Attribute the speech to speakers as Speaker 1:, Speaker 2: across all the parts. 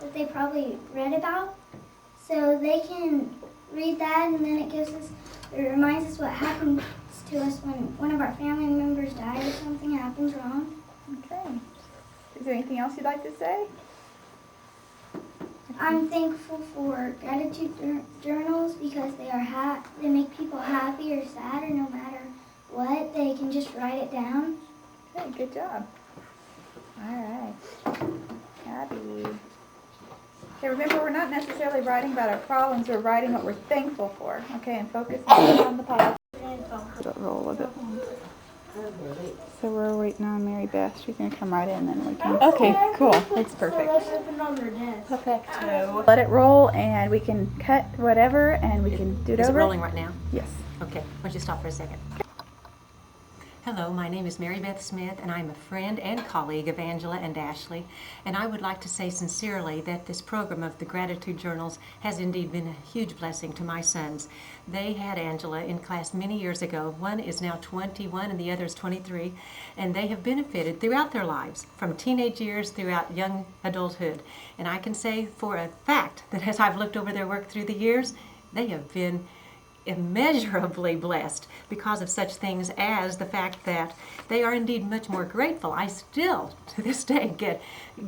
Speaker 1: that they probably read about. So they can read that, and then it reminds us what happens to us when one of our family members died or something happens wrong.
Speaker 2: Okay. Is there anything else you'd like to say?
Speaker 1: I'm thankful for gratitude journals because they make people happy or sad, or no matter what, they can just write it down.
Speaker 2: Okay, good job. All right. Abby. Okay, remember, we're not necessarily writing about our problems, we're writing what we're thankful for. Okay, and focus on the positive. Roll of it. So we're waiting on Mary Beth. She's going to come right in, then we can... Okay, cool. That's perfect. Perfect. So let it roll, and we can cut whatever, and we can do it over.
Speaker 3: Is it rolling right now?
Speaker 2: Yes.
Speaker 3: Okay, why don't you stop for a second. Hello, my name is Mary Beth Smith, and I'm a friend and colleague of Angela and Ashley. And I would like to say sincerely that this program of the Gratitude Journals has indeed been a huge blessing to my sons. They had Angela in class many years ago. One is now 21 and the other is 23. And they have benefited throughout their lives, from teenage years throughout young adulthood. And I can say for a fact that as I've looked over their work through the years, they have been immeasurably blessed because of such things as the fact that they are indeed much more grateful. I still, to this day,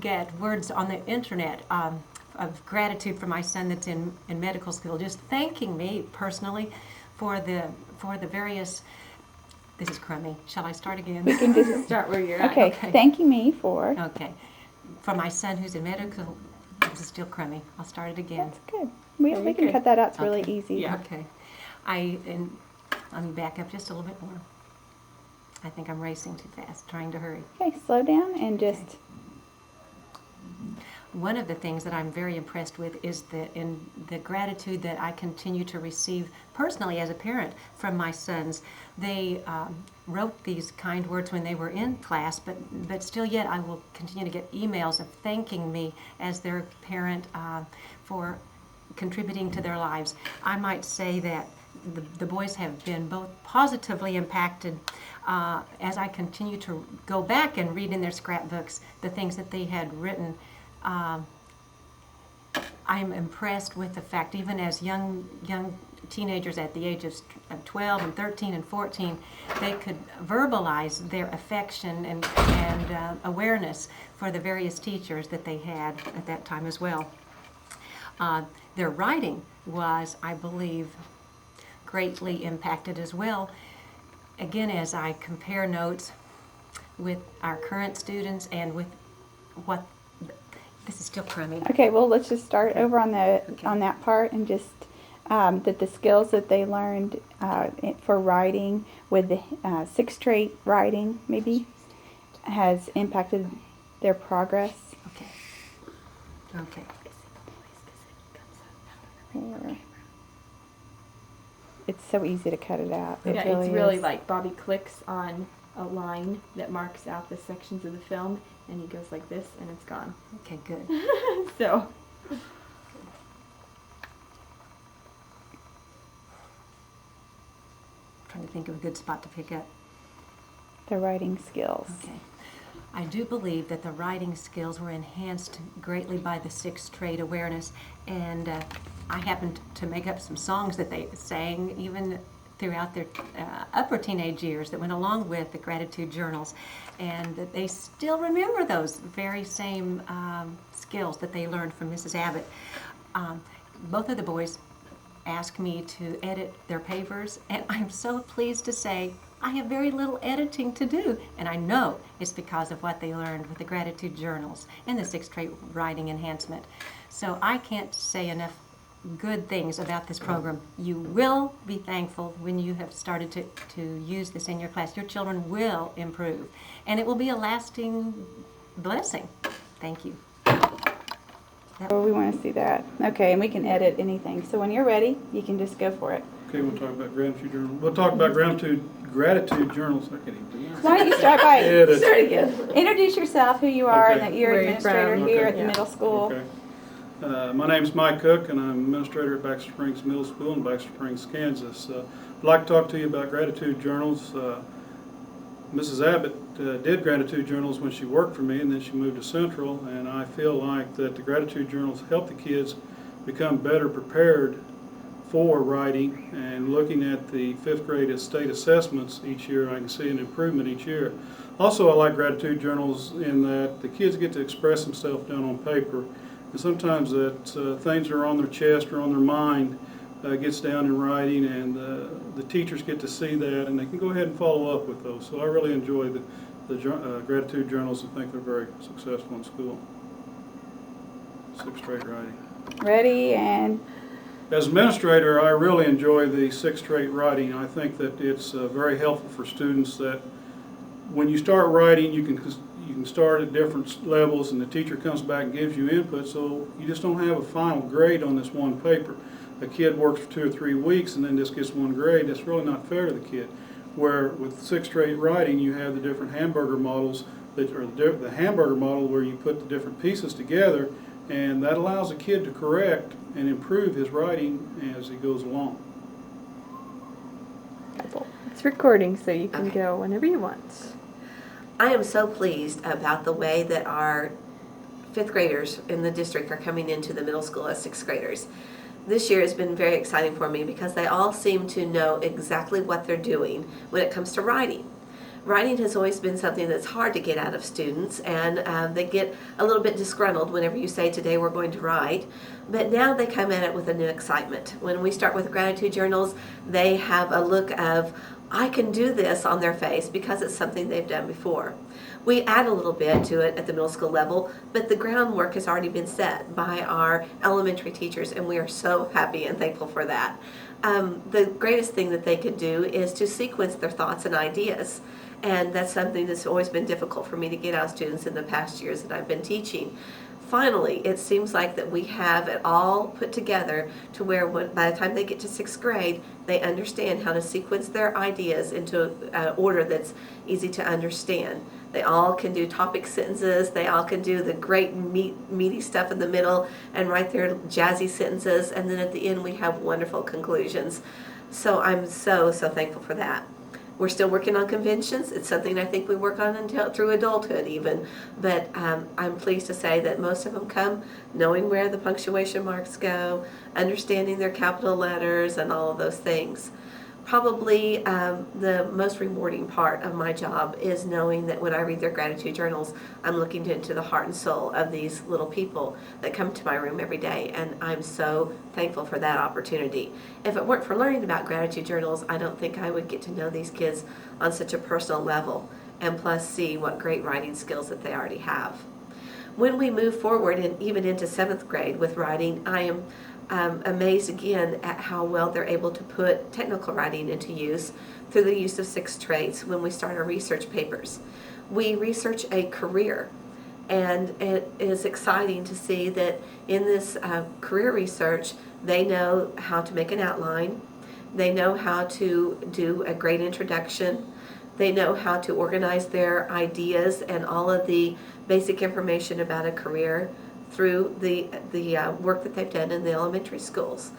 Speaker 3: get words on the internet of gratitude for my son that's in medical school, just thanking me personally for the various. This is crummy. Shall I start again?
Speaker 2: We can just
Speaker 3: start where you're at.
Speaker 2: Okay, thanking me for.
Speaker 3: Okay, for my son who's in medical. This is still crummy. I'll start it again.
Speaker 2: That's good. We can cut that out. It's really easy.
Speaker 3: Yeah. Okay. Let me back up just a little bit more. I think I'm racing too fast, trying to hurry.
Speaker 2: Okay, slow down and just...
Speaker 3: Okay. One of the things that I'm very impressed with is the gratitude that I continue to receive personally as a parent from my sons. They wrote these kind words when they were in class, but still yet I will continue to get emails of thanking me as their parent for contributing to their lives. I might say that the boys have been both positively impacted as I continue to go back and read in their scrapbooks the things that they had written. I'm impressed with the fact, even as young teenagers at the age of 12 and 13 and 14, they could verbalize their affection and awareness for the various teachers that they had at that time as well. Their writing was, I believe, greatly impacted as well. Again, as I compare notes with our current students and with what, this is still crummy.
Speaker 2: Okay, well, let's just start over on that part, and just that the skills that they learned for writing with the sixth trait writing maybe has impacted their progress.
Speaker 3: Okay.
Speaker 2: It's so easy to cut it out.
Speaker 4: Yeah, it's really like Bobby clicks on a line that marks out the sections of the film, and he goes like this, and it's gone.
Speaker 3: Okay, good.
Speaker 4: So.
Speaker 3: Trying to think of a good spot to pick up.
Speaker 2: The writing skills.
Speaker 3: Okay. I do believe that the writing skills were enhanced greatly by the sixth trait awareness, and I happened to make up some songs that they sang even throughout their upper teenage years that went along with the gratitude journals, and that they still remember those very same skills that they learned from Mrs. Abbott. Both of the boys asked me to edit their papers, and I'm so pleased to say I have very little editing to do, and I know it's because of what they learned with the gratitude journals and the sixth trait writing enhancement. So I can't say enough good things about this program. You will be thankful when you have started to use this in your class. Your children will improve, and it will be a lasting blessing. Thank you.
Speaker 2: Oh, we want to see that. Okay, and we can edit anything. So when you're ready, you can just go for it.
Speaker 5: Okay, we'll talk about gratitude journals. We'll talk about gratitude journals. I can't even do that.
Speaker 2: Why don't you start by
Speaker 5: Start
Speaker 2: again. Introduce yourself, who you are,
Speaker 5: Okay.
Speaker 2: and that you're
Speaker 4: Where you're
Speaker 2: administrator
Speaker 4: from.
Speaker 2: here
Speaker 5: Okay.
Speaker 2: at the middle school.
Speaker 5: Okay. My name's Mike Cook, and I'm administrator at Baxter Springs Middle School in Baxter Springs, Kansas. I'd like to talk to you about gratitude journals. Mrs. Abbott did gratitude journals when she worked for me, and then she moved to Central, and I feel like that the gratitude journals help the kids become better prepared for writing. And looking at the 5th grade state assessments each year, I can see an improvement each year. Also, I like gratitude journals in that the kids get to express themselves down on paper, and sometimes that things that are on their chest or on their mind gets down in writing, and the teachers get to see that, and they can go ahead and follow up with those. So I really enjoy the gratitude journals and think they're very successful in school. 6th grade writing.
Speaker 2: Ready and
Speaker 5: As administrator, I really enjoy the 6th grade writing. I think that it's very helpful for students that when you start writing, you can start at different levels, and the teacher comes back and gives you input, so you just don't have a final grade on this one paper. A kid works for 2 or 3 weeks and then just gets one grade. That's really not fair to the kid. Where with 6th grade writing, you have the different hamburger models, the hamburger model where you put the different pieces together, and that allows a kid to correct and improve his writing as he goes along.
Speaker 4: It's recording, so you can
Speaker 6: Okay.
Speaker 4: go whenever you want.
Speaker 6: I am so pleased about the way that our 5th graders in the district are coming into the middle school as 6th graders. This year has been very exciting for me because they all seem to know exactly what they're doing when it comes to writing. Writing has always been something that's hard to get out of students, and they get a little bit disgruntled whenever you say, today we're going to write. But now they come at it with a new excitement. When we start with gratitude journals, they have a look of, I can do this on their face because it's something they've done before. We add a little bit to it at the middle school level, but the groundwork has already been set by our elementary teachers, and we are so happy and thankful for that. The greatest thing that they could do is to sequence their thoughts and ideas, and that's something that's always been difficult for me to get out of students in the past years that I've been teaching. Finally, it seems like that we have it all put together to where by the time they get to 6th grade, they understand how to sequence their ideas into an order that's easy to understand. They all can do topic sentences, they all can do the great meaty stuff in the middle and write their jazzy sentences, and then at the end we have wonderful conclusions. So I'm so thankful for that. We're still working on conventions. It's something I think we work on until through adulthood even, but I'm pleased to say that most of them come knowing where the punctuation marks go, understanding their capital letters and all of those things. Probably the most rewarding part of my job is knowing that when I read their gratitude journals, I'm looking into the heart and soul of these little people that come to my room every day, and I'm so thankful for that opportunity. If it weren't for learning about gratitude journals, I don't think I would get to know these kids on such a personal level, and plus see what great writing skills that they already have. When we move forward and even into 7th grade with writing, I am amazed again at how well they're able to put technical writing into use through the use of 6 traits when we start our research papers. We research a career, and it is exciting to see that in this career research, they know how to make an outline, they know how to do a great introduction, they know how to organize their ideas and all of the basic information about a career through the work that they've done in the elementary schools.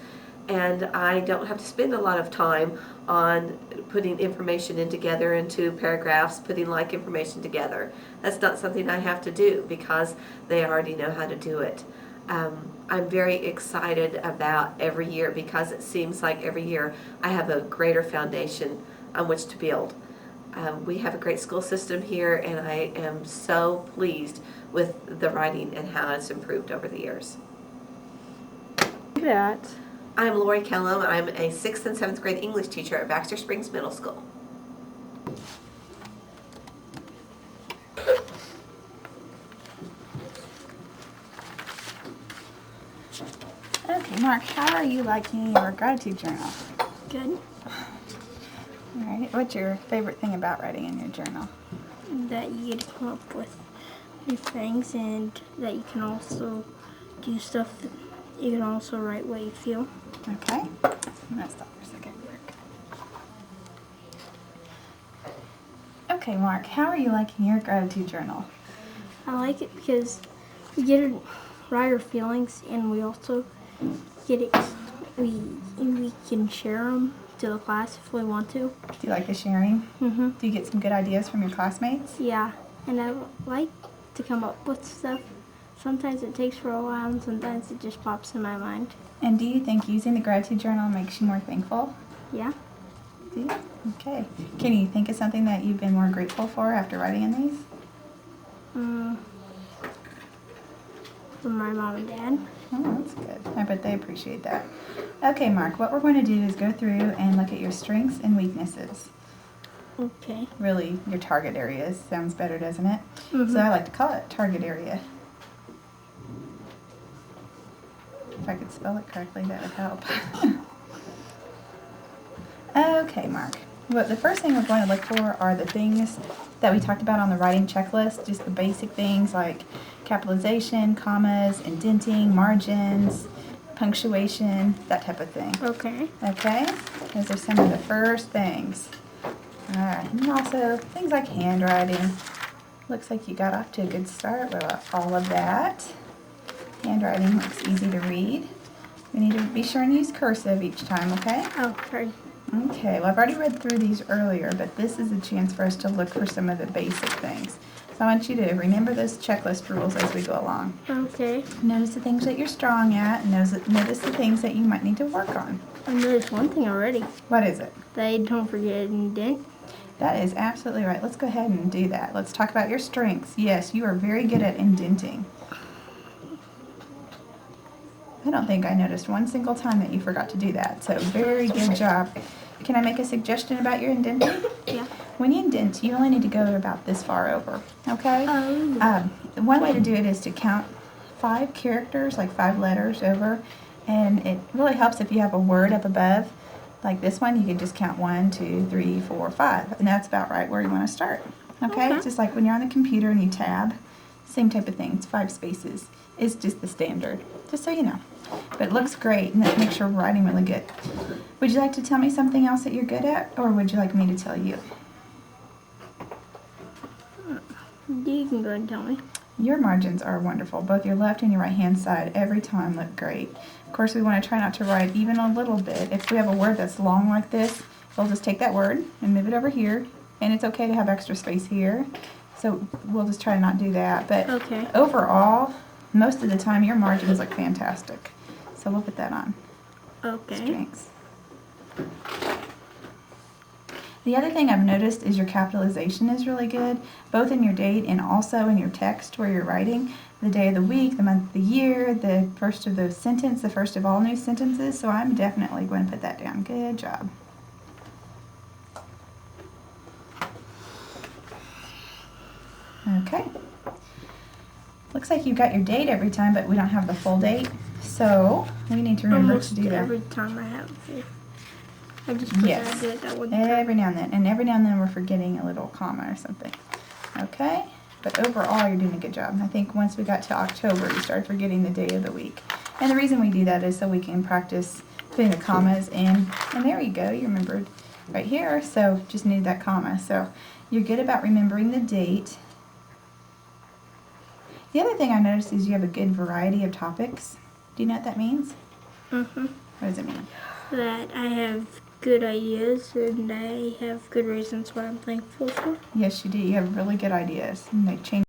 Speaker 6: And I don't have to spend a lot of time on putting information in together into paragraphs, putting like information together. That's not something I have to do because they already know how to do it. I'm very excited about every year because it seems like every year I have a greater foundation on which to build. We have a great school system here, and I am so pleased with the writing and how it's improved over the years.
Speaker 4: That.
Speaker 6: I'm Lori Kellum. I'm a 6th and 7th grade English teacher at Baxter Springs Middle School.
Speaker 2: okay, Mark, how are you liking your gratitude journal?
Speaker 1: Good.
Speaker 2: All right, what's your favorite thing about writing in your journal?
Speaker 1: That you get to come up with new things, and that you can also do stuff that you can also write what you feel.
Speaker 2: Okay, I'm gonna stop for a second. Okay, Mark, how are you liking your gratitude journal?
Speaker 1: I like it because we get to write our feelings, and we also get it. We can share them
Speaker 7: to the class if we want to.
Speaker 2: Do you like the sharing?
Speaker 7: Mm-hmm.
Speaker 2: Do you get some good ideas from your classmates?
Speaker 7: Yeah, and I like to come up with stuff. Sometimes it takes for a while, and sometimes it just pops in my mind.
Speaker 2: And do you think using the gratitude journal makes you more thankful?
Speaker 7: Yeah.
Speaker 2: Do you? Okay. Can you think of something that you've been more grateful for after writing in these?
Speaker 7: For my mom and dad.
Speaker 2: Oh, that's good. I bet they appreciate that. Okay, Mark, what we're going to do is go through and look at your strengths and weaknesses.
Speaker 7: Okay.
Speaker 2: Really, your target areas. Sounds better, doesn't it?
Speaker 7: Mm-hmm.
Speaker 2: So I like to call it target area. If I could spell it correctly, that would help. Okay, Mark. Well, the first thing we're going to look for are the things that we talked about on the writing checklist, just the basic things like capitalization, commas, indenting, margins, punctuation, that type of thing.
Speaker 7: Okay.
Speaker 2: Okay? Those are some of the first things. Alright, and also things like handwriting. Looks like you got off to a good start with all of that. Handwriting looks easy to read. We need to be sure and use cursive each time, okay?
Speaker 7: Okay.
Speaker 2: Okay, well I've already read through these earlier, but this is a chance for us to look for some of the basic things. So I want you to remember those checklist rules as we go along.
Speaker 7: Okay.
Speaker 2: Notice the things that you're strong at, and notice the things that you might need to work on.
Speaker 7: I noticed one thing already.
Speaker 2: What is it?
Speaker 7: They don't forget an indent.
Speaker 2: That is absolutely right. Let's go ahead and do that. Let's talk about your strengths. Yes, you are very good at indenting. I don't think I noticed one single time that you forgot to do that, so very good job. Can I make a suggestion about your indenting?
Speaker 7: Yeah.
Speaker 2: When you indent, you only need to go about this far over, okay? One way to do it is to count 5 characters, like 5 letters over, and it really helps if you have a word up above. Like this one, you can just count 1, 2, 3, 4, 5, and that's about right where you want to start, okay?
Speaker 7: Okay.
Speaker 2: Just like when you're on the computer and you tab, same type of thing, it's 5 spaces. It's just the standard, just so you know. But it looks great, and that makes your writing really good. Would you like to tell me something else that you're good at, or would you like me to tell you?
Speaker 7: You can go and tell me.
Speaker 2: Your margins are wonderful. Both your left and your right hand side every time look great. Of course, we want to try not to write even a little bit. If we have a word that's long like this, we'll just take that word and move it over here. And it's okay to have extra space here. So we'll just try to not do that. But
Speaker 7: Okay.
Speaker 2: overall, most of the time, your margins look fantastic. So we'll put that on.
Speaker 7: Okay.
Speaker 2: Strengths. The other thing I've noticed is your capitalization is really good, both in your date and also in your text where you're writing the day of the week, the month, the year, the first of the sentence, the first of all new sentences. So I'm definitely going to put that down. Good job. Okay. Looks like you've got your date every time, but we don't have the full date. So we need to remember
Speaker 7: Almost
Speaker 2: to do that.
Speaker 7: every time I have it. I just put
Speaker 2: Yes.
Speaker 7: that I did that one time.
Speaker 2: Every now and then. And every now and then we're forgetting a little comma or something. Okay? But overall, you're doing a good job. And I think once we got to October, you started forgetting the day of the week. And the reason we do that is so we can practice putting the commas in. And there you go. You remembered right here. So just need that comma. So you're good about remembering the date. The other thing I noticed is you have a good variety of topics. Do you know what that means?
Speaker 7: Mm-hmm.
Speaker 2: What does it mean?
Speaker 7: That I have good ideas and I have good reasons what I'm thankful for.
Speaker 2: Yes, you do. You have really good ideas. And they change